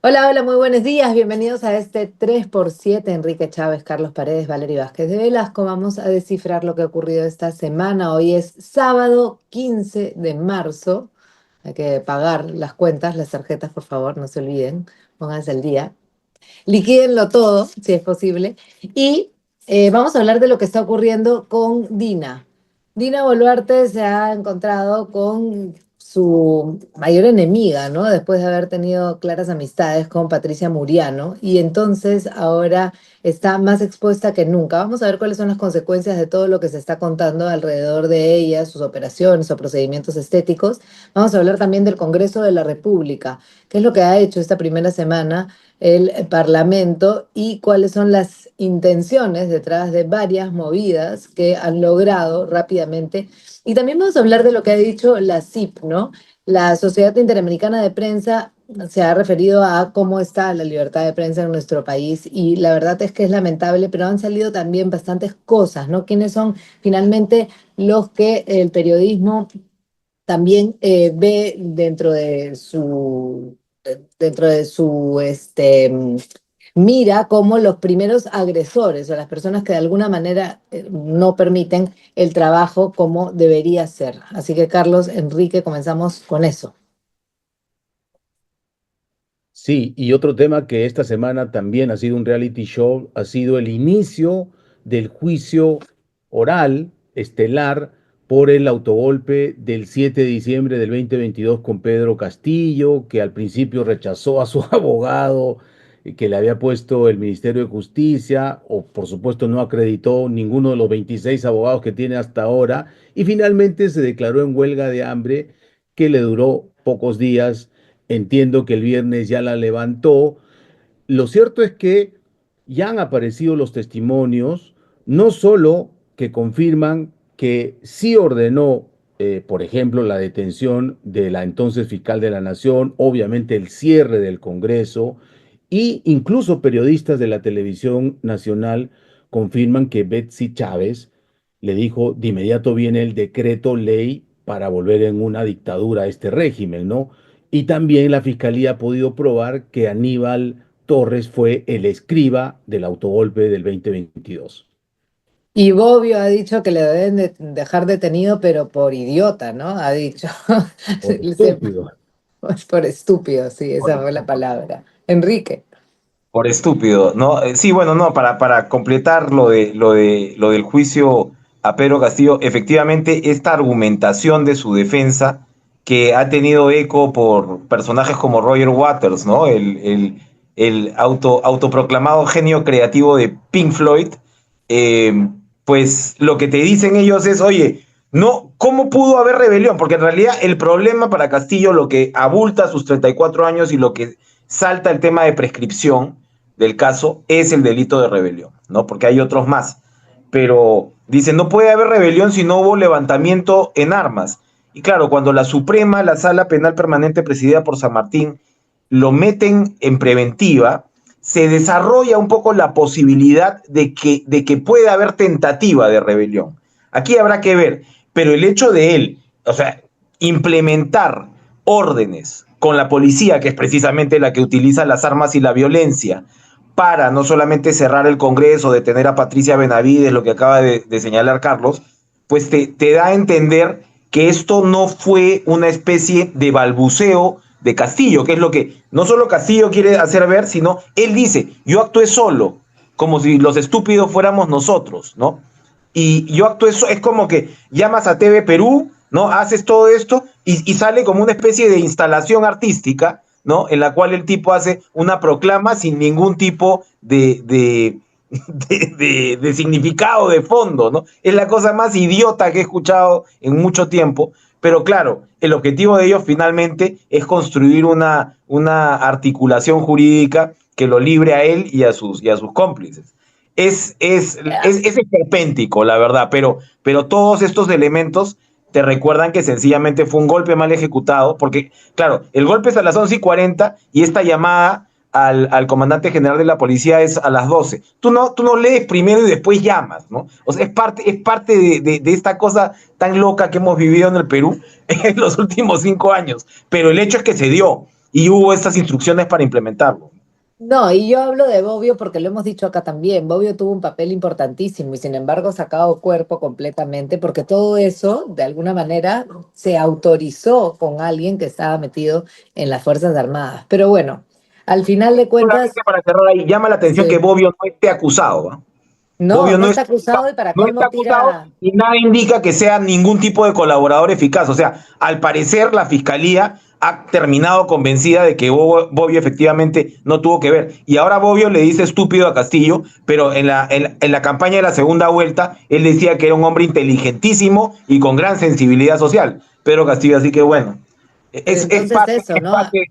Hola, hola, muy buenos días. Bienvenidos a este 3x7. Enrique Chávez, Carlos Paredes, Valeria Vázquez de Velasco. Vamos a descifrar lo que ha ocurrido esta semana. Hoy es sábado 15 de marzo. Hay que pagar las cuentas, las tarjetas, por favor, no se olviden. Pónganse al día. Liquídenlo todo, si es posible. Y vamos a hablar de lo que está ocurriendo con Dina. Dina Boluarte se ha encontrado con su mayor enemiga, ¿no? Después de haber tenido claras amistades con Patricia Muriano, y entonces ahora está más expuesta que nunca. Vamos a ver cuáles son las consecuencias de todo lo que se está contando alrededor de ella, sus operaciones o procedimientos estéticos. Vamos a hablar también del Congreso de la República, qué es lo que ha hecho esta primera semana el Parlamento y cuáles son las intenciones detrás de varias movidas que han logrado rápidamente. Y también vamos a hablar de lo que ha dicho la CIP, ¿no? La Sociedad Interamericana de Prensa se ha referido a cómo está la libertad de prensa en nuestro país y la verdad es que es lamentable, pero han salido también bastantes cosas, ¿no? ¿Quiénes son finalmente los que el periodismo también ve dentro de su mira como los primeros agresores o las personas que de alguna manera no permiten el trabajo como debería ser? Así que Carlos, Enrique, comenzamos con eso. Sí, y otro tema que esta semana también ha sido un reality show, ha sido el inicio del juicio oral estelar por el autogolpe del 7 de diciembre del 2022 con Pedro Castillo, que al principio rechazó a su abogado que le había puesto el Ministerio de Justicia, o por supuesto no acreditó ninguno de los 26 abogados que tiene hasta ahora, y finalmente se declaró en huelga de hambre que le duró pocos días. Entiendo que el viernes ya la levantó. Lo cierto es que ya han aparecido los testimonios, no solo que confirman que sí ordenó, por ejemplo, la detención de la entonces fiscal de la Nación, obviamente el cierre del Congreso, y incluso periodistas de la televisión nacional confirman que Betsy Chávez le dijo: de inmediato viene el decreto ley para volver en una dictadura a este régimen, ¿no? Y también la fiscalía ha podido probar que Aníbal Torres fue el escriba del autogolpe del 2022. Y Bobbio ha dicho que le deben dejar detenido, pero por idiota, ¿no? Ha dicho. Por estúpido. Por estúpido, sí, esa fue la palabra. Enrique. Por estúpido, ¿no? Sí, bueno, no, para completar lo del juicio a Pedro Castillo, efectivamente, esta argumentación de su defensa, que ha tenido eco por personajes como Roger Waters, ¿no? El autoproclamado genio creativo de Pink Floyd, eh, pues lo que te dicen ellos es, oye, no, ¿cómo pudo haber rebelión? Porque en realidad el problema para Castillo, lo que abulta sus 34 años y lo que salta el tema de prescripción del caso es el delito de rebelión, ¿no? Porque hay otros más. Pero dice, no puede haber rebelión si no hubo levantamiento en armas. Y claro, cuando la Suprema, la Sala Penal Permanente presidida por San Martín, lo meten en preventiva, se desarrolla un poco la posibilidad de que pueda haber tentativa de rebelión. Aquí habrá que ver, pero el hecho de él, o sea, implementar órdenes con la policía, que es precisamente la que utiliza las armas y la violencia, para no solamente cerrar el Congreso, detener a Patricia Benavides, lo que acaba de señalar Carlos, pues te da a entender que esto no fue una especie de balbuceo de Castillo, que es lo que no solo Castillo quiere hacer ver, sino él dice, yo actué solo, como si los estúpidos fuéramos nosotros, ¿no? Y yo actué, es como que llamas a TV Perú, ¿no? Haces todo esto y sale como una especie de instalación artística, ¿no? En la cual el tipo hace una proclama sin ningún tipo de significado de fondo, ¿no? Es la cosa más idiota que he escuchado en mucho tiempo, pero claro, el objetivo de ellos finalmente es construir una articulación jurídica que lo libre a él y a sus cómplices. Es esperpéntico, la verdad, pero todos estos elementos te recuerdan que sencillamente fue un golpe mal ejecutado, porque, claro, el golpe es a las 11:40 y esta llamada al comandante general de la policía es a las 12. Tú no lees primero y después llamas, ¿no? O sea, es parte de esta cosa tan loca que hemos vivido en el Perú en los últimos 5 años, pero el hecho es que se dio. y hubo estas instrucciones para implementarlo. No, y yo hablo de Bobbio porque lo hemos dicho acá también. Bobbio tuvo un papel importantísimo y sin embargo ha sacado cuerpo completamente porque todo eso, de alguna manera, se autorizó con alguien que estaba metido en las Fuerzas Armadas. Pero bueno, al final de cuentas, Solamente para cerrar ahí, llama la atención que sí. Bobbio no esté acusado, ¿ah? No, Bobbio no está acusado y para no está colmo acusado tira. y nada indica que sea ningún tipo de colaborador eficaz. O sea, al parecer la fiscalía ha terminado convencida de que Bobbio efectivamente no tuvo que ver. Y ahora Bobbio le dice estúpido a Castillo, pero en la campaña de la segunda vuelta él decía que era un hombre inteligentísimo y con gran sensibilidad social. Pedro Castillo, así que bueno, Pero entonces eso, es ¿no? parte,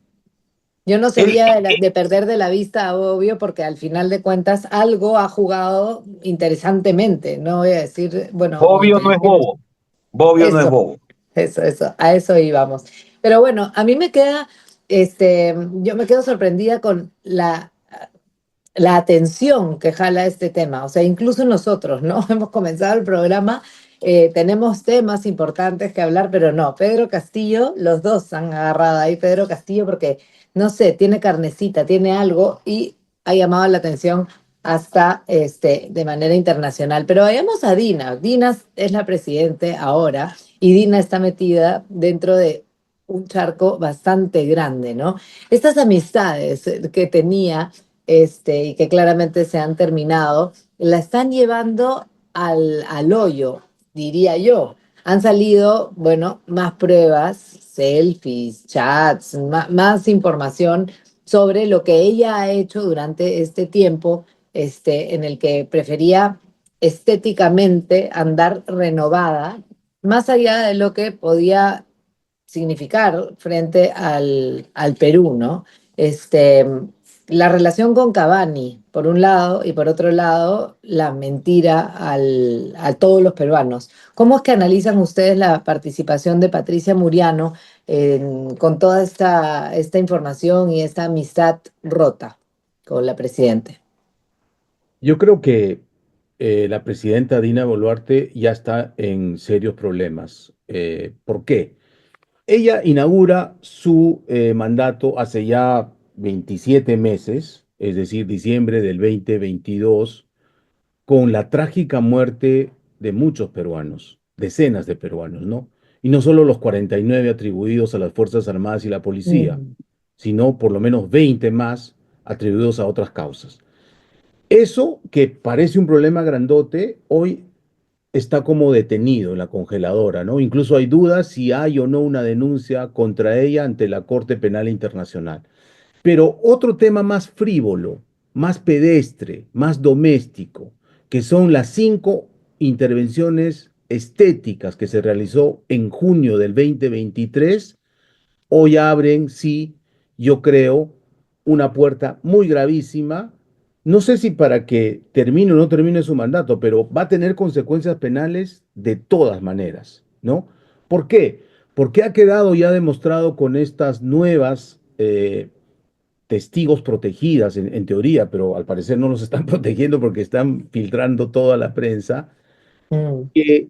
Yo no él, sería de perder de la vista a Bobbio porque al final de cuentas algo ha jugado interesantemente. No voy a decir, bueno, o Bobbio no es inteligente. bobo, Bobbio no es Eso. bobo. Eso, a eso íbamos. Pero bueno, a mí me queda, yo me quedo sorprendida con la atención que jala este tema. O sea, incluso nosotros, ¿no? Hemos comenzado el programa, tenemos temas importantes que hablar, pero no, Pedro Castillo, los dos han agarrado ahí Pedro Castillo porque, no sé, tiene carnecita, tiene algo y ha llamado la atención hasta de manera internacional. Pero vayamos a Dina. Dina es la presidente ahora y Dina está metida dentro de un charco bastante grande, ¿no? Estas amistades que tenía y que claramente se han terminado, la están llevando al hoyo, diría yo. Han salido, bueno, más pruebas, selfies, chats, más información sobre lo que ella ha hecho durante este tiempo, en el que prefería estéticamente andar renovada, más allá de lo que podía significar frente al Perú, ¿no? La relación con Cavani, por un lado, y por otro lado, la mentira a todos los peruanos. ¿Cómo es que analizan ustedes la participación de Patricia Muriano con toda esta información y esta amistad rota con la presidenta? Yo creo que la presidenta Dina Boluarte ya está en serios problemas. ¿Por qué? Ella inaugura su mandato hace ya 27 meses, es decir, diciembre del 2022, con la trágica muerte de muchos peruanos, decenas de peruanos, ¿no? Y no solo los 49 atribuidos a las Fuerzas Armadas y la policía, Mm. sino por lo menos 20 más atribuidos a otras causas. Eso que parece un problema grandote, hoy está como detenido en la congeladora, ¿no? Incluso hay dudas si hay o no una denuncia contra ella ante la Corte Penal Internacional. Pero otro tema más frívolo, más pedestre, más doméstico, que son las 5 intervenciones estéticas que se realizó en junio del 2023, hoy abren, sí, yo creo, una puerta muy gravísima. No sé si para que termine o no termine su mandato, pero va a tener consecuencias penales de todas maneras, ¿no? ¿Por qué? Porque ha quedado ya demostrado con estas nuevas testigos protegidas en teoría, pero al parecer no los están protegiendo porque están filtrando toda la prensa, Mm. que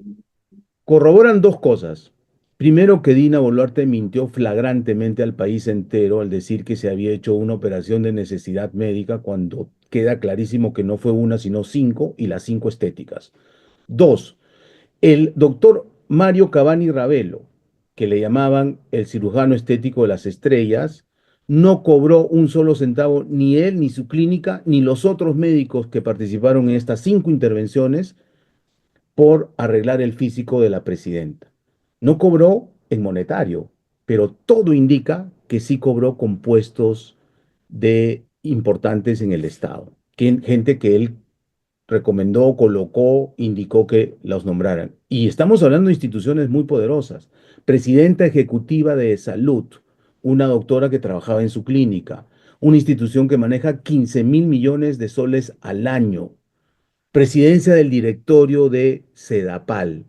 corroboran dos cosas. Primero, que Dina Boluarte mintió flagrantemente al país entero al decir que se había hecho una operación de necesidad médica cuando queda clarísimo que no fue una, sino 5 y las 5 estéticas. Dos, el doctor Mario Cavani Ravelo, que le llamaban el cirujano estético de las estrellas, no cobró un solo centavo, ni él, ni su clínica, ni los otros médicos que participaron en estas 5 intervenciones por arreglar el físico de la presidenta. No cobró en monetario, pero todo indica que sí cobró con puestos de importantes en el Estado. Gente que él recomendó, colocó, indicó que los nombraran. Y estamos hablando de instituciones muy poderosas. Presidenta ejecutiva de salud, una doctora que trabajaba en su clínica, una institución que maneja 15.000 millones de soles al año, presidencia del directorio de Sedapal,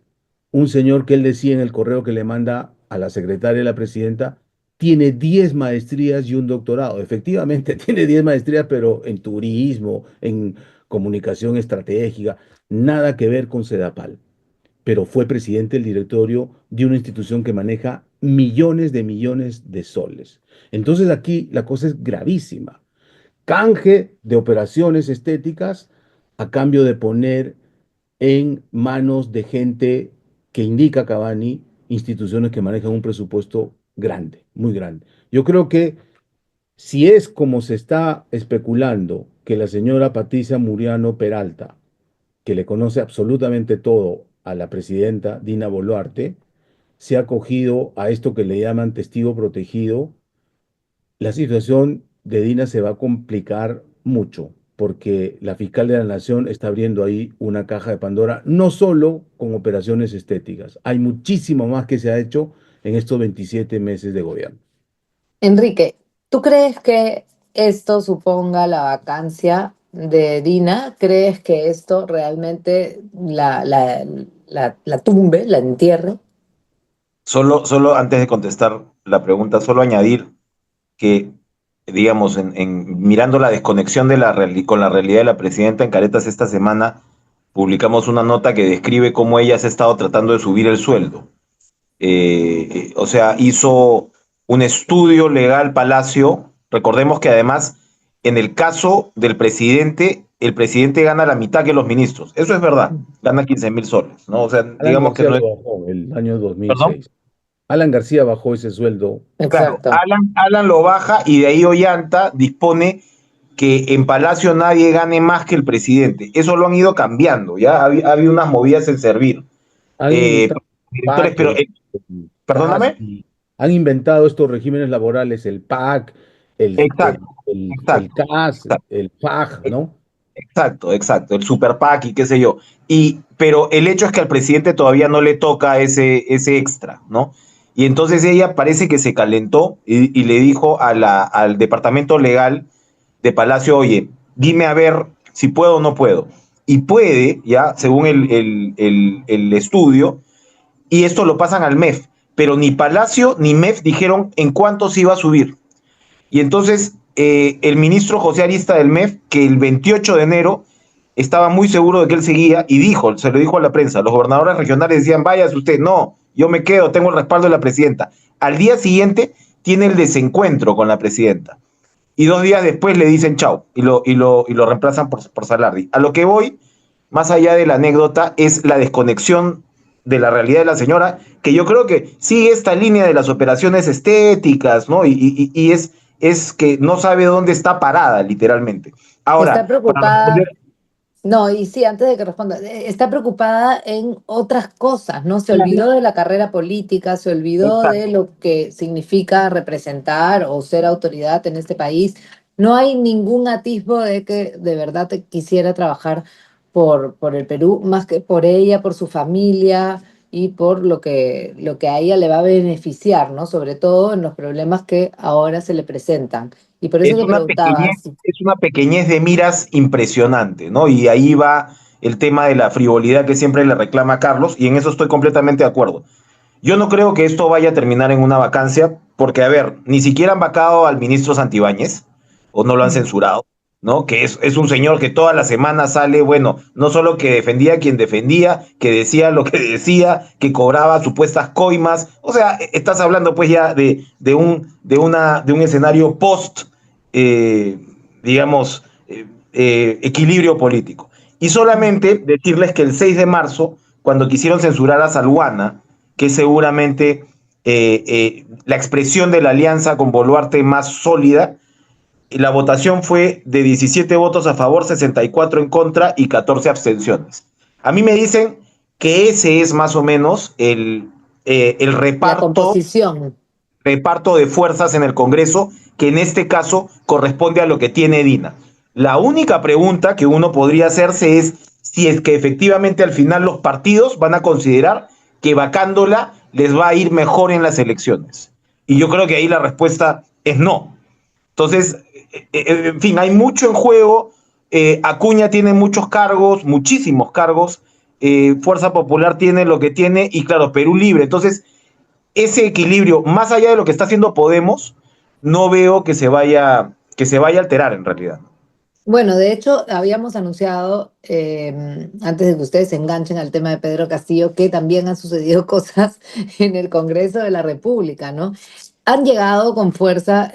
un señor que él decía en el correo que le manda a la secretaria de la presidenta, tiene 10 maestrías y un doctorado. Efectivamente, tiene 10 maestrías, pero en turismo, en comunicación estratégica, nada que ver con Sedapal. pero fue presidente del directorio de una institución que maneja millones de soles. Entonces aquí la cosa es gravísima. Canje de operaciones estéticas a cambio de poner en manos de gente que indica Cavani, instituciones que manejan un presupuesto grande, muy grande. Yo creo que si es como se está especulando que la señora Patricia Muriano Peralta, que le conoce absolutamente todo a la presidenta Dina Boluarte, se ha acogido a esto que le llaman testigo protegido, la situación de Dina se va a complicar mucho, porque la fiscal de la Nación está abriendo ahí una caja de Pandora, no solo con operaciones estéticas, hay muchísimo más que se ha hecho en estos 27 meses de gobierno. Enrique, ¿tú crees que esto suponga la vacancia de Dina? ¿Crees que esto realmente la tumbe, la entierre? Solo antes de contestar la pregunta, solo añadir que, digamos, mirando la desconexión de con la realidad de la presidenta en Caretas esta semana, publicamos una nota que describe cómo ella se ha estado tratando de subir el sueldo. O sea, hizo un estudio legal Palacio. Recordemos que además, en el caso del presidente, el presidente gana la mitad que los ministros. Eso es verdad, gana 15.000 soles, ¿no? O sea, Alan digamos que García no es... lo bajó el año ¿Perdón? 2006. Alan García bajó ese sueldo. Claro, Exacto. Alan lo baja y de ahí Ollanta dispone que en Palacio nadie gane más que el presidente. Eso lo han ido cambiando, ¿ya? Ha habido unas movidas en servir. Han Eh, inventado directores, PAC, pero, el CAS, perdóname. y han inventado estos regímenes laborales, el PAC, Exacto, el exacto, CAS, exacto. el FAG, ¿no? Exacto, exacto, el super PAC y qué sé yo. Pero el hecho es que al presidente todavía no le toca ese extra, ¿no? Y entonces ella parece que se calentó y le dijo al departamento legal de Palacio, oye, dime a ver si puedo o no puedo. Y puede, ya, según el estudio, y esto lo pasan al MEF, pero ni Palacio ni MEF dijeron en cuánto se iba a subir. Y entonces el ministro José Arista del MEF, que el 28 de enero estaba muy seguro de que él seguía y dijo, se lo dijo a la prensa, los gobernadores regionales decían, váyase usted, no, yo me quedo, tengo el respaldo de la presidenta. Al día siguiente tiene el desencuentro con la presidenta. Y 2 días después le dicen chau y lo reemplazan por Salardi. A lo que voy, más allá de la anécdota, es la desconexión de la realidad de la señora, que yo creo que sigue esta línea de las operaciones estéticas, ¿no? Y es que no sabe dónde está parada, literalmente. Está Ahora, para responder, preocupada. No, y sí, antes de que responda, está preocupada en otras cosas, ¿no? Se olvidó de la carrera política, se olvidó de exacto. lo que significa representar o ser autoridad en este país. No hay ningún atisbo de que de verdad quisiera trabajar por el Perú, más que por ella, por su familia y por lo que a ella le va a beneficiar, ¿no? Sobre todo en los problemas que ahora se le presentan. Y por eso Es te una preguntaba, pequeñez, es una pequeñez de miras impresionante, ¿no? Y ahí va el tema de la frivolidad que siempre le reclama a Carlos, y en eso estoy completamente de acuerdo. Yo no creo que esto vaya a terminar en una vacancia, porque, a ver, ni siquiera han vacado al ministro Santibáñez, o no lo han censurado, ¿no? Que es un señor que toda la semana sale, bueno, no solo que defendía a quien defendía, que decía lo que decía, que cobraba supuestas coimas, o sea, estás hablando pues ya de un escenario post, eh, digamos, equilibrio político. Y solamente decirles que el 6 de marzo, cuando quisieron censurar a Salguana, que es seguramente la expresión de la alianza con Boluarte más sólida, la votación fue de 17 votos a favor, 64 en contra y 14 abstenciones. A mí me dicen que ese es más o menos el la reparto composición. reparto de fuerzas en el Congreso, que en este caso corresponde a lo que tiene Dina. La única pregunta que uno podría hacerse es si es que efectivamente al final los partidos van a considerar que vacándola les va a ir mejor en las elecciones. Y yo creo que ahí la respuesta es no. Entonces, en fin, hay mucho en juego. Acuña tiene muchos cargos, muchísimos cargos. Fuerza Popular tiene lo que tiene y claro, Perú Libre. Entonces, ese equilibrio, más allá de lo que está haciendo Podemos, no veo que se vaya a alterar en realidad. Bueno, de hecho, habíamos anunciado, antes de que ustedes se enganchen al tema de Pedro Castillo, que también han sucedido cosas en el Congreso de la República, ¿no? Han llegado con fuerza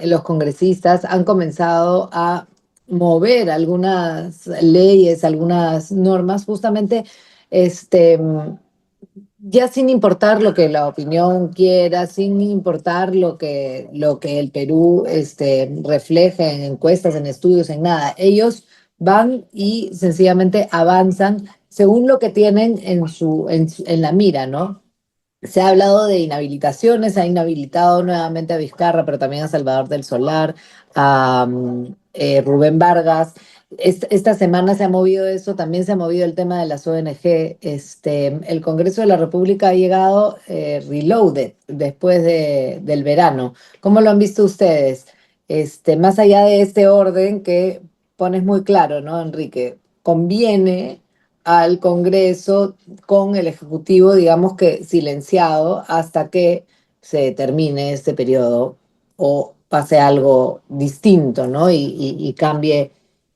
los congresistas, han comenzado a mover algunas leyes, algunas normas, justamente este, ya sin importar lo que la opinión quiera, sin importar lo que el Perú refleje en encuestas, en estudios, en nada. Ellos van y sencillamente avanzan según lo que tienen en la mira, ¿no? Se ha hablado de inhabilitaciones, se ha inhabilitado nuevamente a Vizcarra, pero también a Salvador del Solar, a Rubén Vargas. Esta semana se ha movido eso, también se ha movido el tema de las ONG. El Congreso de la República ha llegado reloaded después del verano. ¿Cómo lo han visto ustedes? Más allá de este orden que pones muy claro, ¿no, Enrique? Conviene al Congreso con el Ejecutivo, digamos que silenciado hasta que se termine este periodo o pase algo distinto, ¿no? Y cambie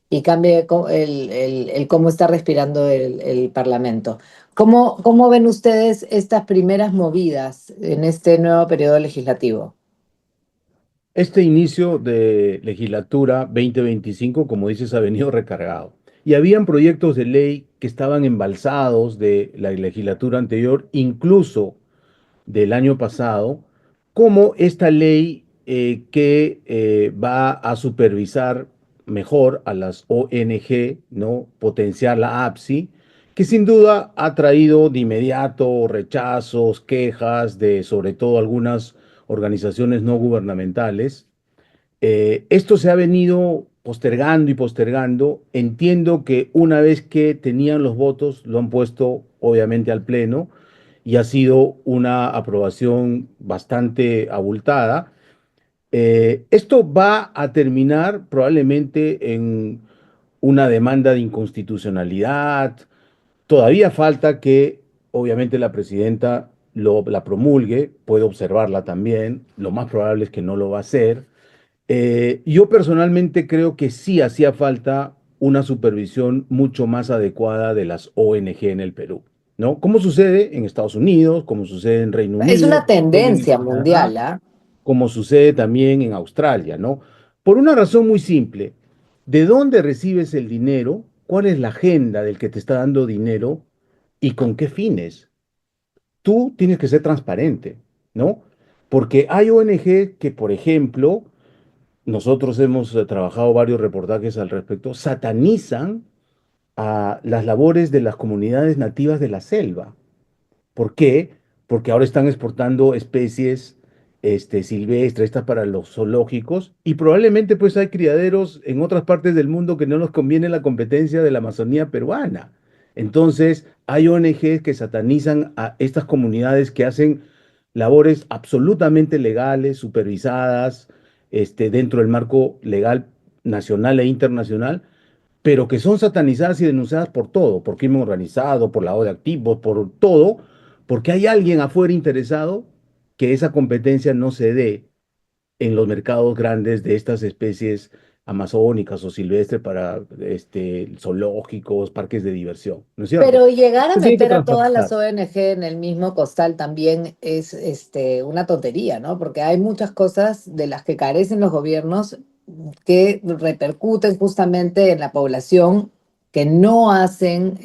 el cómo está respirando el Parlamento. ¿Cómo ven ustedes estas primeras movidas en este nuevo periodo legislativo? Este inicio de legislatura 2025, como dices, ha venido recargado. Y habían proyectos de ley que estaban embalsados de la legislatura anterior, incluso del año pasado, como esta ley que va a supervisar mejor a las ONG, ¿no? Potenciar la APSI, que sin duda ha traído de inmediato rechazos, quejas de sobre todo algunas organizaciones no gubernamentales. Esto se ha venido postergando y postergando. Entiendo que una vez que tenían los votos, lo han puesto obviamente al Pleno y ha sido una aprobación bastante abultada. Esto va a terminar probablemente en una demanda de inconstitucionalidad. Todavía falta que obviamente la presidenta la promulgue, puede observarla también. Lo más probable es que no lo va a hacer. Yo personalmente creo que sí hacía falta una supervisión mucho más adecuada de las ONG en el Perú, ¿no? Como sucede en Estados Unidos, como sucede en Reino Es Unido, una como sucede en tendencia Canadá, mundial, ¿ah? como sucede también en Australia, ¿no? Por una razón muy simple, ¿de dónde recibes el dinero? ¿Cuál es la agenda del que te está dando dinero? ¿Y con qué fines? Tú tienes que ser transparente, ¿no? Porque hay ONG que, por ejemplo, nosotros hemos trabajado varios reportajes al respecto, satanizan a las labores de las comunidades nativas de la selva. ¿Por qué? Porque ahora están exportando especies silvestres, estas para los zoológicos, y probablemente pues hay criaderos en otras partes del mundo que no nos conviene la competencia de la Amazonía peruana. Entonces, hay ONGs que satanizan a estas comunidades que hacen labores absolutamente legales, supervisadas, dentro del marco legal nacional e internacional, pero que son satanizadas y denunciadas por todo, por crimen organizado, por lavado de activos, por todo, porque hay alguien afuera interesado que esa competencia no se dé en los mercados grandes de estas especies amazónicas o silvestres para zoológicos, parques de diversión, ¿no es cierto? Pero llegar a Se tiene que meter a todas las transparentar. ONG en el mismo costal también es una tontería, ¿no? Porque hay muchas cosas de las que carecen los gobiernos que repercuten justamente en la población, que no hacen,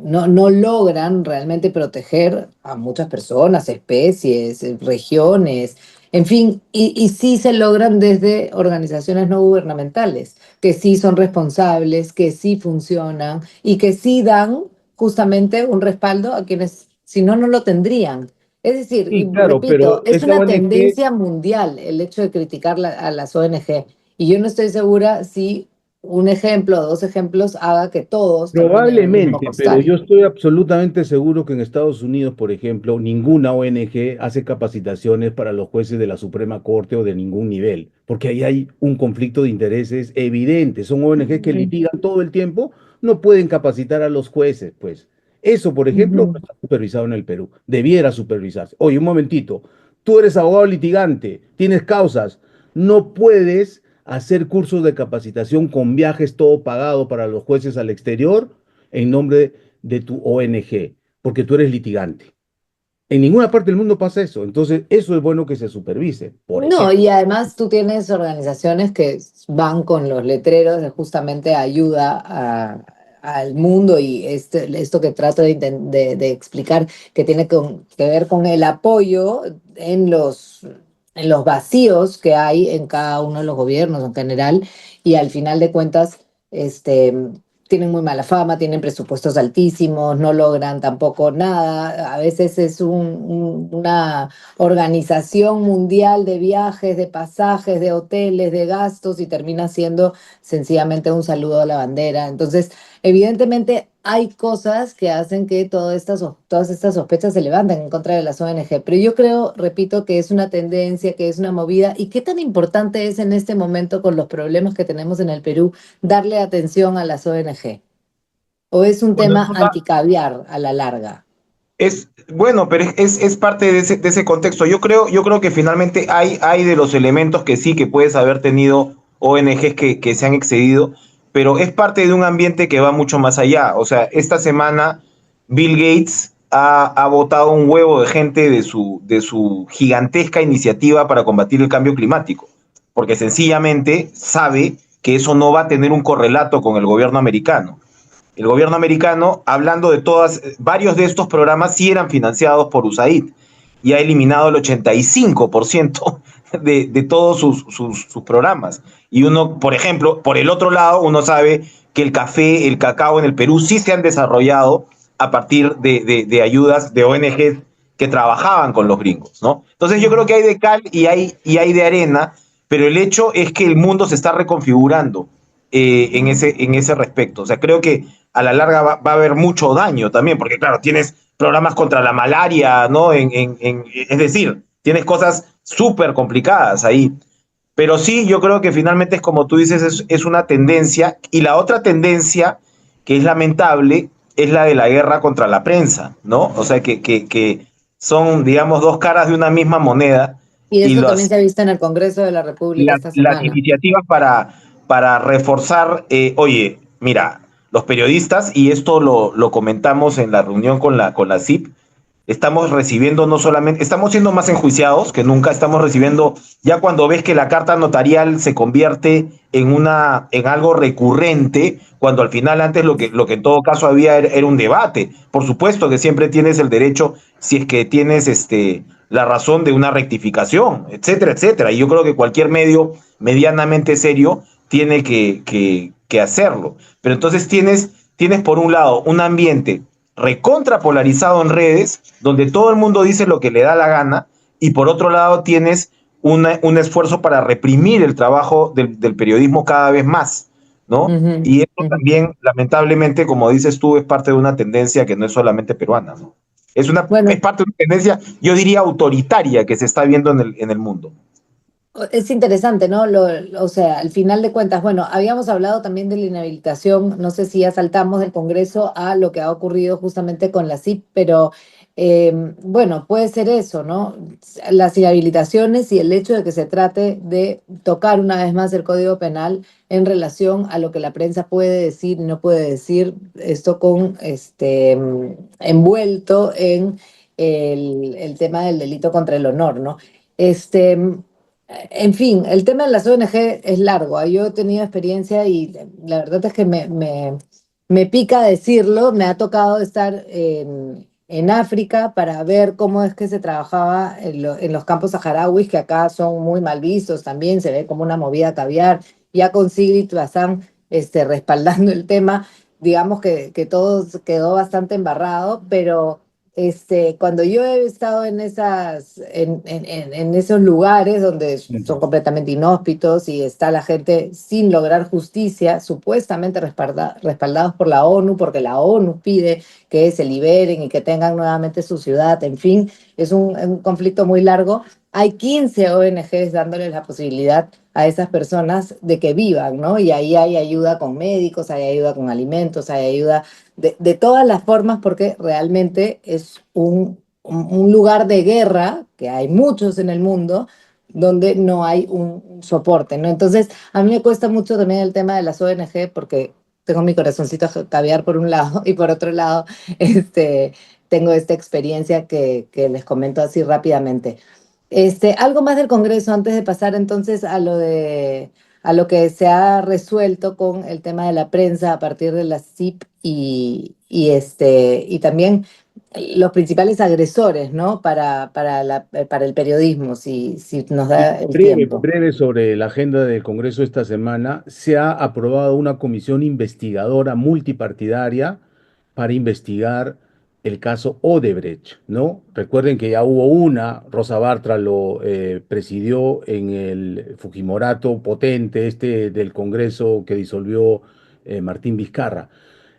no logran realmente proteger a muchas personas, especies, regiones, en fin, y sí se logran desde organizaciones no gubernamentales, que sí son responsables, que sí funcionan y que sí dan justamente un respaldo a quienes, si no, no lo tendrían. Es decir, y Sí, claro, repito, pero es esta una ONG. tendencia mundial el hecho de criticar a las ONG. Y yo no estoy segura si un ejemplo o dos ejemplos haga que todos terminen en el mismo Probablemente, pero costal. yo estoy absolutamente seguro que en Estados Unidos, por ejemplo, ninguna ONG hace capacitaciones para los jueces de la Suprema Corte o de ningún nivel, porque ahí hay un conflicto de intereses evidente. Son ONG que Ujú, litigan todo el tiempo, no pueden capacitar a los jueces, pues. Eso, por ejemplo, no ujú. está supervisado en el Perú. Debiera supervisarse. Oye, un momentito, tú eres abogado litigante, tienes causas, no puedes hacer cursos de capacitación con viajes todo pagado para los jueces al exterior en nombre de tu ONG, porque tú eres litigante. En ninguna parte del mundo pasa eso. Entonces, eso es bueno que se supervise, por No, ejemplo. y además tú tienes organizaciones que van con los letreros de justamente ayuda al mundo y esto que trato de explicar que tiene que ver con el apoyo en los vacíos que hay en cada uno de los gobiernos en general y al final de cuentas este, tienen muy mala fama, tienen presupuestos altísimos, no logran tampoco nada, a veces es una organización mundial de viajes, de pasajes, de hoteles, de gastos y termina siendo sencillamente un saludo a la bandera. Entonces, evidentemente hay cosas que hacen que todas estas sospechas se levanten en contra de las ONG, pero yo creo, repito, que es una tendencia, que es una movida y qué tan importante es en este momento con los problemas que tenemos en el Perú darle atención a las ONG. ¿O es un Bueno, tema anticaviar a la larga? bueno, pero es parte de ese contexto. Yo creo que finalmente hay de los elementos que sí que puedes haber tenido ONGs que se han excedido, pero es parte de un ambiente que va mucho más allá. O sea, esta semana Bill Gates ha votado un huevo de gente de su gigantesca iniciativa para combatir el cambio climático, porque sencillamente sabe que eso no va a tener un correlato con el gobierno americano. El gobierno americano, hablando de varios de estos programas sí eran financiados por USAID y ha eliminado el 85% de todos sus programas. Y uno, por ejemplo, por el otro lado, uno sabe que el café, el cacao en el Perú sí se han desarrollado a partir de ayudas de ONGs que trabajaban con los gringos, ¿no? Entonces yo creo que hay de cal y hay de arena, pero el hecho es que el mundo se está reconfigurando en ese respecto. O sea, creo que a la larga va a haber mucho daño también, porque claro, tienes programas contra la malaria, ¿no? Es decir, tienes cosas súper complicadas ahí. Pero sí, yo creo que finalmente es como tú dices, es una tendencia. Y la otra tendencia, que es lamentable, es la de la guerra contra la prensa, ¿no? O sea, que son, digamos, dos caras de una misma moneda. Y Y eso también los, se ha visto en el Congreso de la República esta las semana. iniciativas para reforzar, oye, mira, los periodistas, y esto lo comentamos en la reunión con la CIP, estamos recibiendo no solamente, estamos siendo más enjuiciados que nunca, estamos recibiendo, ya cuando ves que la carta notarial se convierte en algo recurrente, cuando al final antes lo que en todo caso había era un debate. Por supuesto que siempre tienes el derecho, si es que tienes la razón de una rectificación, etcétera, etcétera. Y yo creo que cualquier medio medianamente serio tiene que hacerlo. Pero entonces tienes por un lado un ambiente recontra polarizado en redes, donde todo el mundo dice lo que le da la gana, y por otro lado tienes un esfuerzo para reprimir el trabajo del periodismo cada vez más, ¿no? Ujú, Y esto ujú. también, lamentablemente, como dices tú, es parte de una tendencia que no es solamente peruana, ¿no? Es Bueno, parte de una tendencia, yo diría, autoritaria que se está viendo en el mundo. es interesante, ¿no? O sea, al final de cuentas, bueno, habíamos hablado también de la inhabilitación, no sé si ya saltamos del Congreso a lo que ha ocurrido justamente con la CIP, pero bueno, puede ser eso, ¿no? Las inhabilitaciones y el hecho de que se trate de tocar una vez más el Código Penal en relación a lo que la prensa puede decir y no puede decir, esto con envuelto en el tema del delito contra el honor, ¿no? Este, en fin, el tema de las ONG es largo. Yo he tenido experiencia y la verdad es que me pica decirlo. Me ha tocado estar en África para ver cómo es que se trabajaba en los campos saharauis, que acá son muy mal vistos también. Se ve como una movida caviar. Ya con Sigrid Bazán respaldando el tema, digamos que todo quedó bastante embarrado, pero cuando yo he estado en esos lugares donde son completamente inhóspitos y está la gente sin lograr justicia, supuestamente respaldados por la ONU, porque la ONU pide que se liberen y que tengan nuevamente su ciudad, en fin, es un conflicto muy largo. Hay 15 ONGs dándoles la posibilidad a esas personas de que vivan, ¿no? Y ahí hay ayuda con médicos, hay ayuda con alimentos, hay ayuda de todas las formas, porque realmente es un lugar de guerra, que hay muchos en el mundo, donde no hay un soporte, ¿no? Entonces, a mí me cuesta mucho también el tema de las ONG porque tengo mi corazoncito caviar por un lado y por otro lado, tengo esta experiencia que les comento así rápidamente. Algo más del Congreso antes de pasar entonces a lo que se ha resuelto con el tema de la prensa a partir de la CIP y también los principales agresores, ¿no? Para el periodismo, si nos Sí, da el breve, tiempo. breve sobre la agenda del Congreso esta semana. Se ha aprobado una comisión investigadora multipartidaria para investigar el caso Odebrecht, ¿no? Recuerden que ya hubo una, Rosa Bartra lo presidió en el Fujimorato potente del Congreso que disolvió Martín Vizcarra.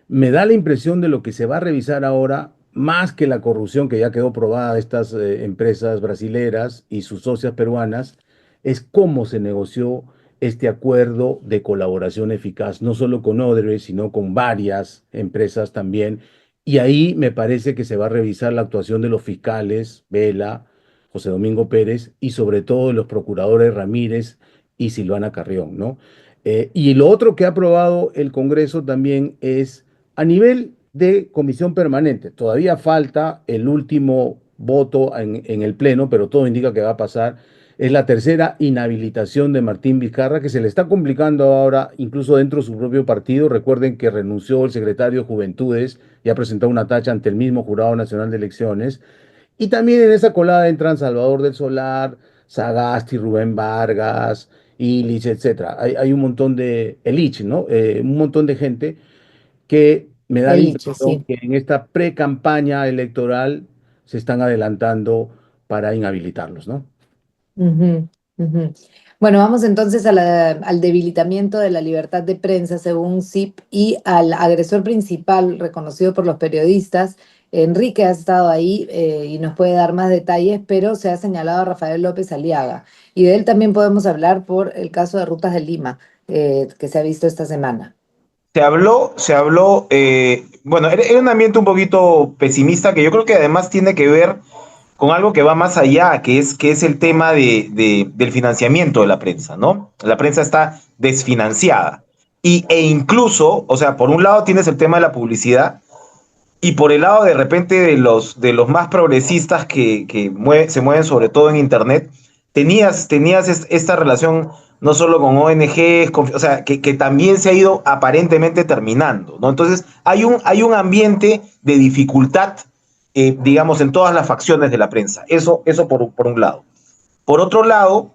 Me da la impresión de lo que se va a revisar ahora, más que la corrupción que ya quedó probada de estas empresas brasileras y sus socias peruanas, es cómo se negoció este acuerdo de colaboración eficaz, no solo con Odebrecht, sino con varias empresas también. Y ahí me parece que se va a revisar la actuación de los fiscales, Vela, José Domingo Pérez, y sobre todo de los procuradores Ramírez y Silvana Carrión, ¿no? Y lo otro que ha aprobado el Congreso también es a nivel de comisión permanente. Todavía falta el último voto en el Pleno, pero todo indica que va a pasar. Es la tercera inhabilitación de Martín Vizcarra, que se le está complicando ahora, incluso dentro de su propio partido. Recuerden que renunció el secretario de Juventudes y ha presentado una tacha ante el mismo Jurado Nacional de Elecciones. Y también en esa colada entran Salvador del Solar, Sagasti, Rubén Vargas, Illich, etcétera. Hay un montón de, Elich, ¿no? Un montón de gente que me da la El dicho, impresión sí. que en esta pre-campaña electoral se están adelantando para inhabilitarlos, ¿no? Ujú, ujú. Bueno, vamos entonces al debilitamiento de la libertad de prensa según CIP y al agresor principal reconocido por los periodistas. Enrique ha estado ahí y nos puede dar más detalles, pero se ha señalado a Rafael López Aliaga. Y de él también podemos hablar por el caso de Rutas de Lima, que se ha visto esta semana. Bueno, era un ambiente un poquito pesimista que yo creo que además tiene que ver con algo que va más allá, que es el tema del financiamiento de la prensa, ¿no? La prensa está desfinanciada. E incluso, o sea, por un lado tienes el tema de la publicidad y por el lado de repente de los más progresistas que se mueven sobre todo en Internet, tenías esta relación no solo con ONGs, o sea, que también se ha ido aparentemente terminando, ¿no? Entonces, hay un ambiente de dificultad, digamos, en todas las facciones de la prensa. Eso por un lado. Por otro lado,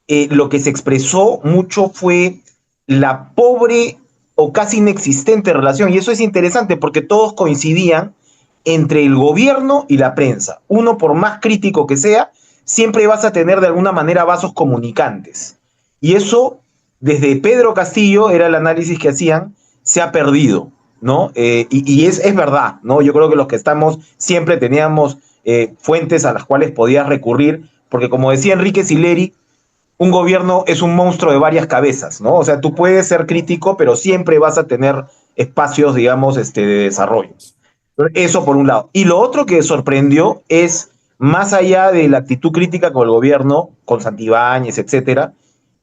lo que se expresó mucho fue la pobre o casi inexistente relación. Y eso es interesante porque todos coincidían entre el gobierno y la prensa. Uno, por más crítico que sea, siempre vas a tener de alguna manera vasos comunicantes. Y eso, desde Pedro Castillo, era el análisis que hacían, se ha perdido, ¿no? Y es verdad, ¿no? Yo creo que los que estamos siempre teníamos fuentes a las cuales podías recurrir, porque como decía Enrique Sileri, un gobierno es un monstruo de varias cabezas, ¿no? O sea, tú puedes ser crítico, pero siempre vas a tener espacios, digamos, de desarrollo. Eso por un lado. Y lo otro que sorprendió es, más allá de la actitud crítica con el gobierno, con Santibáñez, etcétera,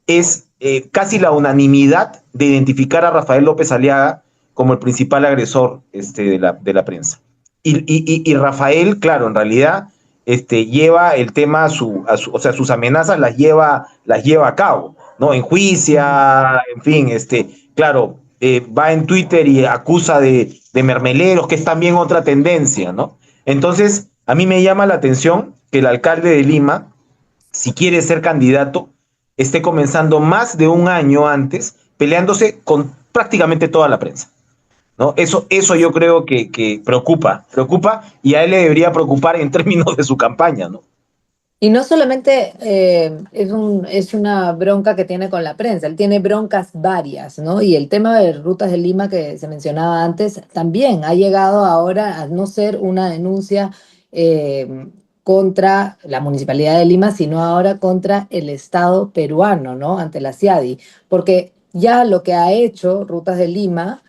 es casi la unanimidad de identificar a Rafael López Aliaga como el principal agresor de la prensa. Y Rafael, claro, en realidad lleva el tema o sea, sus amenazas las lleva a cabo, ¿no? Enjuicia, en fin, claro, va en Twitter y acusa de mermeleros, que es también otra tendencia, ¿no? Entonces, a mí me llama la atención que el alcalde de Lima, si quiere ser candidato, esté comenzando más de un año antes peleándose con prácticamente toda la prensa, ¿no? Eso yo creo que preocupa y a él le debería preocupar en términos de su campaña, ¿no? Y no solamente es una bronca que tiene con la prensa, él tiene broncas varias, ¿no? Y el tema de Rutas de Lima que se mencionaba antes también ha llegado ahora a no ser una denuncia contra la Municipalidad de Lima, sino ahora contra el Estado peruano, ¿no? Ante la CIADI, porque ya lo que ha hecho Rutas de Lima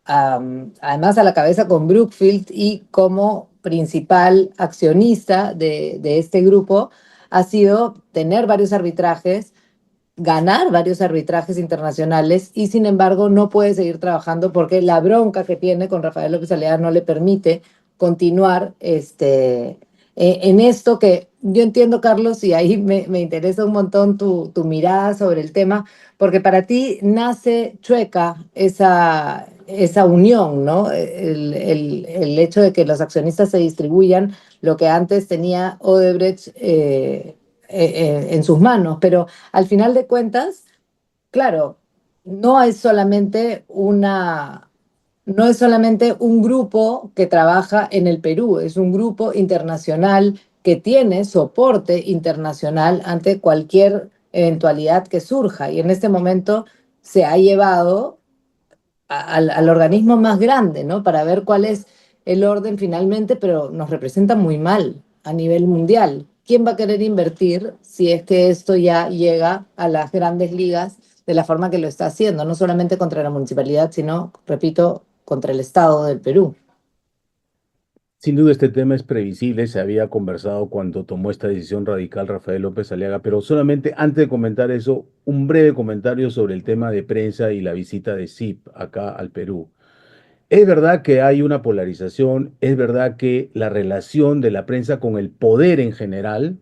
además a la cabeza con Brookfield y como principal accionista de este grupo, ha sido tener varios arbitrajes, ganar varios arbitrajes internacionales y sin embargo no puede seguir trabajando porque la bronca que tiene con Rafael López Aliaga no le permite continuar en esto que yo entiendo, Carlos, y ahí me interesa un montón tu mirada sobre el tema, porque para ti nace chueca esa unión, ¿no? El hecho de que los accionistas se distribuyan lo que antes tenía Odebrecht en sus manos, pero al final de cuentas, claro, no es solamente no es solamente un grupo que trabaja en el Perú, es un grupo internacional que tiene soporte internacional ante cualquier eventualidad que surja. Y en este momento se ha llevado al organismo más grande, ¿no? Para ver cuál es el orden finalmente, pero nos representa muy mal a nivel mundial. ¿Quién va a querer invertir si es que esto ya llega a las grandes ligas de la forma que lo está haciendo? No solamente contra la municipalidad, sino, repito, contra el Estado del Perú. Sin duda este tema es previsible, se había conversado cuando tomó esta decisión radical Rafael López Aliaga, pero solamente antes de comentar eso, un breve comentario sobre el tema de prensa y la visita de CIP acá al Perú. Es verdad que hay una polarización, es verdad que la relación de la prensa con el poder en general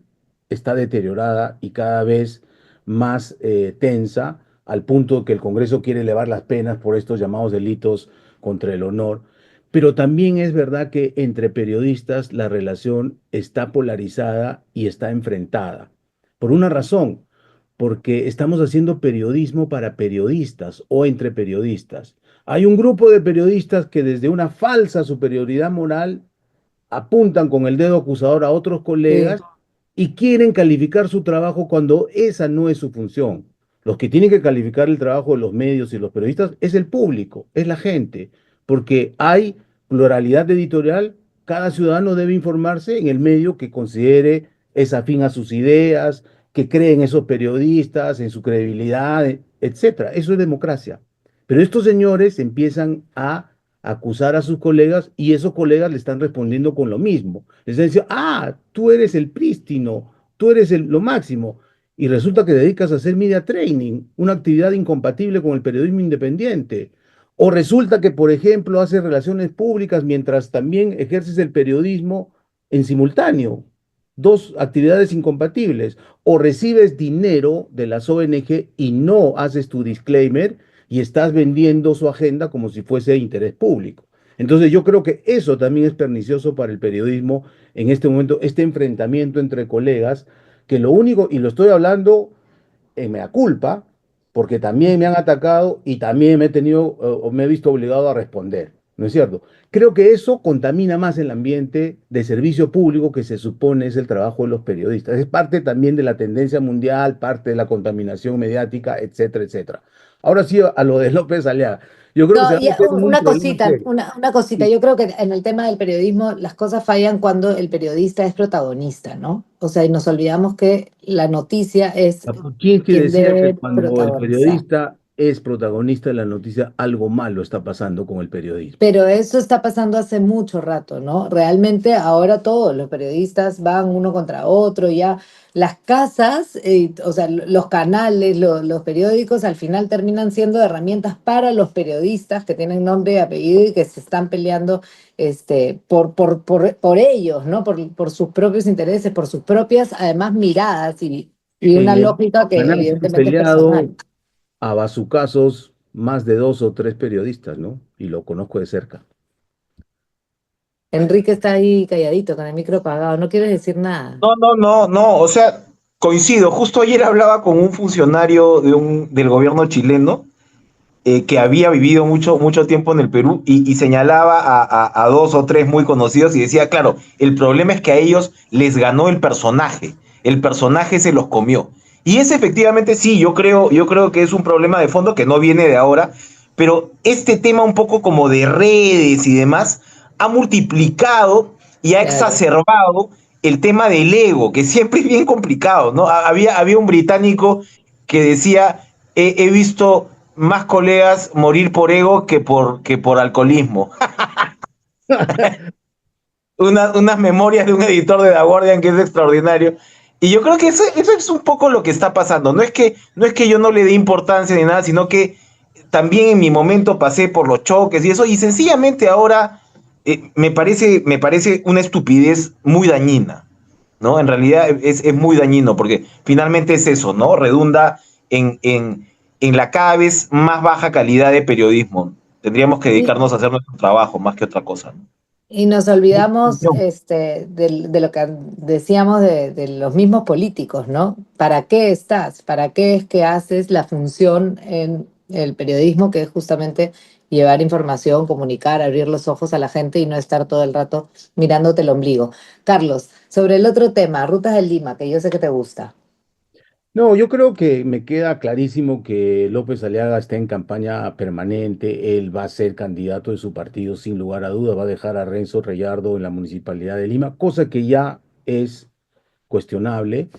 está deteriorada y cada vez más tensa, al punto que el Congreso quiere elevar las penas por estos llamados delitos contra el honor. Pero también es verdad que entre periodistas la relación está polarizada y está enfrentada. Por una razón, porque estamos haciendo periodismo para periodistas o entre periodistas. Hay un grupo de periodistas que desde una falsa superioridad moral apuntan con el dedo acusador a otros Sí. colegas y quieren calificar su trabajo cuando esa no es su función. Los que tienen que calificar el trabajo de los medios y los periodistas es el público, es la gente, porque hay pluralidad editorial, cada ciudadano debe informarse en el medio que considere es afín a sus ideas, que cree en esos periodistas, en su credibilidad, etcétera. Eso es democracia. Pero estos señores empiezan a acusar a sus colegas y esos colegas le están respondiendo con lo mismo. Les están diciendo, tú eres el prístino, tú eres lo máximo. Y resulta que dedicas a hacer media training, una actividad incompatible con el periodismo independiente. O resulta que, por ejemplo, haces relaciones públicas mientras también ejerces el periodismo en simultáneo. Dos actividades incompatibles. O recibes dinero de las ONG y no haces tu disclaimer y estás vendiendo su agenda como si fuese de interés público. Entonces yo creo que eso también es pernicioso para el periodismo en este momento, este enfrentamiento entre colegas, que lo único, y lo estoy hablando en mea culpa, porque también me han atacado y también me he tenido o me he visto obligado a responder, ¿no es cierto? Creo que eso contamina más el ambiente de servicio público que se supone es el trabajo de los periodistas. Es parte también de la tendencia mundial, parte de la contaminación mediática, etcétera, etcétera. Ahora sí, a lo de López Aliaga. Yo creo que se No, va a y meter en un problema serio. una cosita. Sí. Yo creo que en el tema del periodismo las cosas fallan cuando el periodista es protagonista, ¿no? O sea, y nos olvidamos que la noticia es Kapuscinski quien decía que debe cuando el protagonizar. periodista es protagonista de la noticia, algo malo está pasando con el periodismo. Pero eso está pasando hace mucho rato, ¿no? Realmente ahora todos los periodistas van uno contra otro, ya las casas, o sea, los canales, los periódicos al final terminan siendo herramientas para los periodistas que tienen nombre y apellido y que se están peleando por ellos, ¿no? Por sus propios intereses, por sus propias, además, miradas y En una el lógica que canal se han evidentemente es peleado personal. a bazucazos más de dos o tres periodistas, ¿no? Y lo conozco de cerca. Enrique está ahí calladito con el micro apagado, no quieres decir nada. No, o sea, coincido. Justo ayer hablaba con un funcionario del gobierno chileno que había vivido mucho tiempo en el Perú y señalaba a dos o tres muy conocidos y decía, claro, el problema es que a ellos les ganó el personaje se los comió. Y es efectivamente, sí, yo creo que es un problema de fondo que no viene de ahora, pero este tema un poco como de redes y demás ha multiplicado y ha Claro. exacerbado el tema del ego, que siempre es bien complicado, ¿no? Había un británico que decía, he visto más colegas morir por ego que por alcoholismo. Unas memorias de un editor de The Guardian que es extraordinario. Y yo creo que eso es un poco lo que está pasando. No es que yo no le dé importancia ni nada, sino que también en mi momento pasé por los choques y eso, y sencillamente ahora me parece una estupidez muy dañina, ¿no? En realidad es muy dañino, porque finalmente es eso, ¿no? Redunda en la cada vez más baja calidad de periodismo. Tendríamos que Y, dedicarnos a hacer nuestro trabajo más que otra cosa, ¿no? y nos olvidamos de lo que decíamos de los mismos políticos, ¿no? ¿Para qué estás? ¿Para qué es que haces la función en el periodismo, que es justamente llevar información, comunicar, abrir los ojos a la gente y no estar todo el rato mirándote el ombligo? Carlos, sobre el otro tema, Rutas de Lima, que yo sé que te gusta. No, yo creo que me queda clarísimo que López Aliaga está en campaña permanente, él va a ser candidato de su partido sin lugar a dudas, va a dejar a Renzo Reyardo en la Municipalidad de Lima, cosa que ya es cuestionable.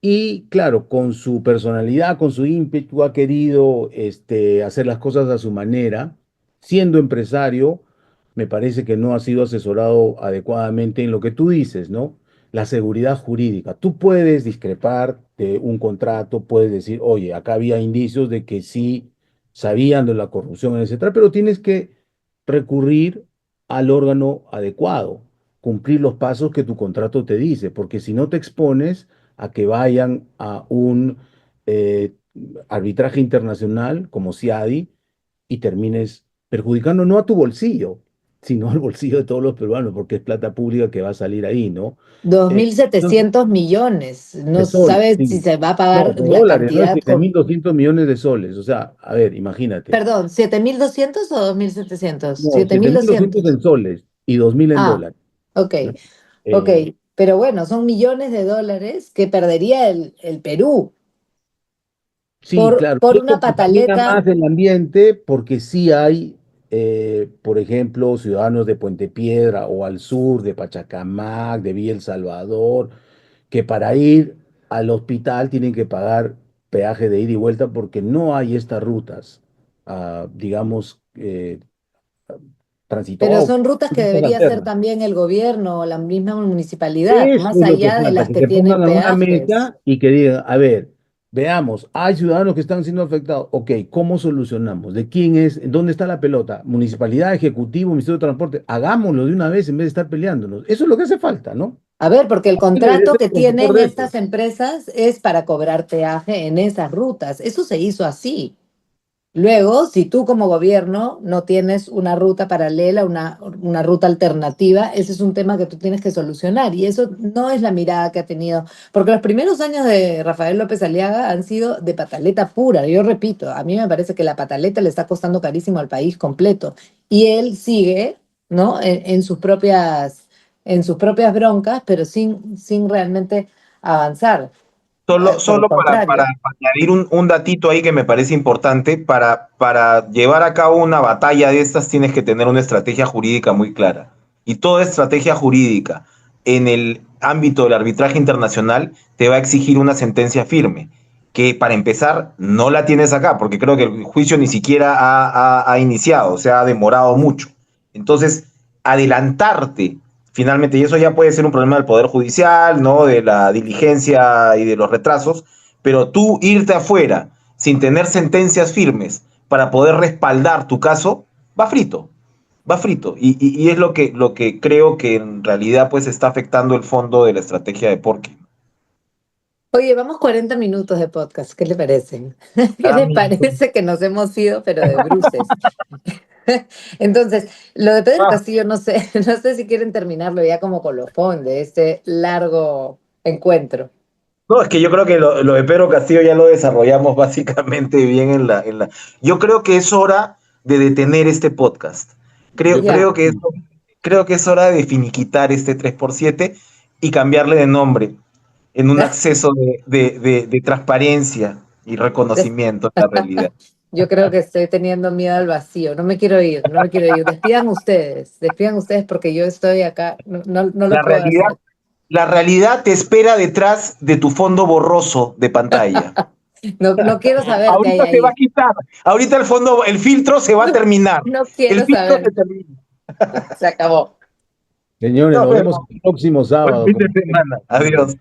Y claro, con su personalidad, con su ímpetu, ha querido hacer las cosas a su manera. Siendo empresario, me parece que no ha sido asesorado adecuadamente en lo que tú dices, ¿no? La seguridad jurídica. Tú puedes discrepar de un contrato, puedes decir, oye, acá había indicios de que sí sabían de la corrupción, etcétera, pero tienes que recurrir al órgano adecuado, cumplir los pasos que tu contrato te dice, porque si no te expones a que vayan a un eh, arbitraje internacional como CIADI y termines perjudicando no a tu bolsillo, sino al bolsillo de todos los peruanos, porque es plata pública que va a salir ahí, ¿no? Dos Eh, mil entonces, setecientos millones. No de soles, sabe si sí. se va a No, pagar de la dólares, ¿no? cantidad. 7.200 millones de soles. O sea, a ver, imagínate. Perdón, 7.200 o 2.700. No, Siete siete mil mil doscientos doscientos. en soles y 2.000 en Ah, dólares, ok, ¿no? ok. Eh, Pero bueno, son millones de dólares que perdería el Perú Sí, claro. por Y una esto contamina pataleta. más el ambiente porque sí hay, por ejemplo, ciudadanos de Puente Piedra o al sur de Pachacamac, de Villa El Salvador, que para ir al hospital tienen que pagar peaje de ida y vuelta porque no hay estas rutas, digamos, Pero transitorias, son rutas que rutas debería hacer alternas. también el gobierno o la misma municipalidad, Eso más es lo que allá de falta, las que que se tienen pongan a una peajes. mesa y que digan, a ver, veamos, hay ciudadanos que están siendo afectados, ok, ¿cómo solucionamos? ¿De quién es? ¿Dónde está la pelota? Municipalidad, Ejecutivo, Ministerio de Transporte, hagámoslo de una vez en vez de estar peleándonos. Eso es lo que hace falta, ¿no? A ver, porque el ¿Quién debería contrato ser que el conductor tienen de eso? estas empresas es para cobrar peaje en esas rutas. Eso se hizo así. Luego, si tú como gobierno no tienes una ruta paralela, una ruta alternativa, ese es un tema que tú tienes que solucionar. Y eso no es la mirada que ha tenido, porque los primeros años de Rafael López Aliaga han sido de pataleta pura. Yo repito, a mí me parece que la pataleta le está costando carísimo al país completo. Y él sigue, ¿no? En sus propias broncas, pero sin realmente avanzar. Solo, Por el solo para contrario. añadir un datito ahí que me parece importante, para llevar a cabo una batalla de estas tienes que tener una estrategia jurídica muy clara. Y toda estrategia jurídica en el ámbito del arbitraje internacional te va a exigir una sentencia firme, que para empezar no la tienes acá, porque creo que el juicio ni siquiera ha iniciado, se ha demorado mucho. Entonces, adelantarte finalmente, y eso ya puede ser un problema del Poder Judicial, ¿no? De la diligencia y de los retrasos, pero tú irte afuera sin tener sentencias firmes para poder respaldar tu caso, va frito, va frito. Y es lo que creo que en realidad pues está afectando el fondo de la estrategia de Porky. Oye, vamos 40 minutos de podcast, ¿qué le parecen? ¿Qué Ah, le mira. parece que nos hemos ido, pero de bruces? Entonces, lo de Pedro Ah, Castillo, no sé, no sé si quieren terminarlo ya como colofón de este largo encuentro. no, es que yo creo que lo de Pedro Castillo ya lo desarrollamos básicamente bien en la. Yo creo que es hora de detener este podcast. Creo, Yo creo Ya, creo que que es, sí. creo que es hora de finiquitar este 3x7 y cambiarle de nombre en un acceso de transparencia y reconocimiento de la realidad. yo creo que estoy teniendo miedo al vacío, no me quiero ir, no me quiero ir. Despidan ustedes porque yo estoy acá, no, no lo La puedo realidad, hacer. la realidad te espera detrás de tu fondo borroso de pantalla. No, no quiero saber qué hay Ahorita se va a ahí. quitar. Ahorita el fondo, el filtro se va a No, terminar. no El quiero filtro se saber. termina. Se acabó. Señores, Nos nos vemos vemos. el próximo Buen sábado. fin de semana. Adiós.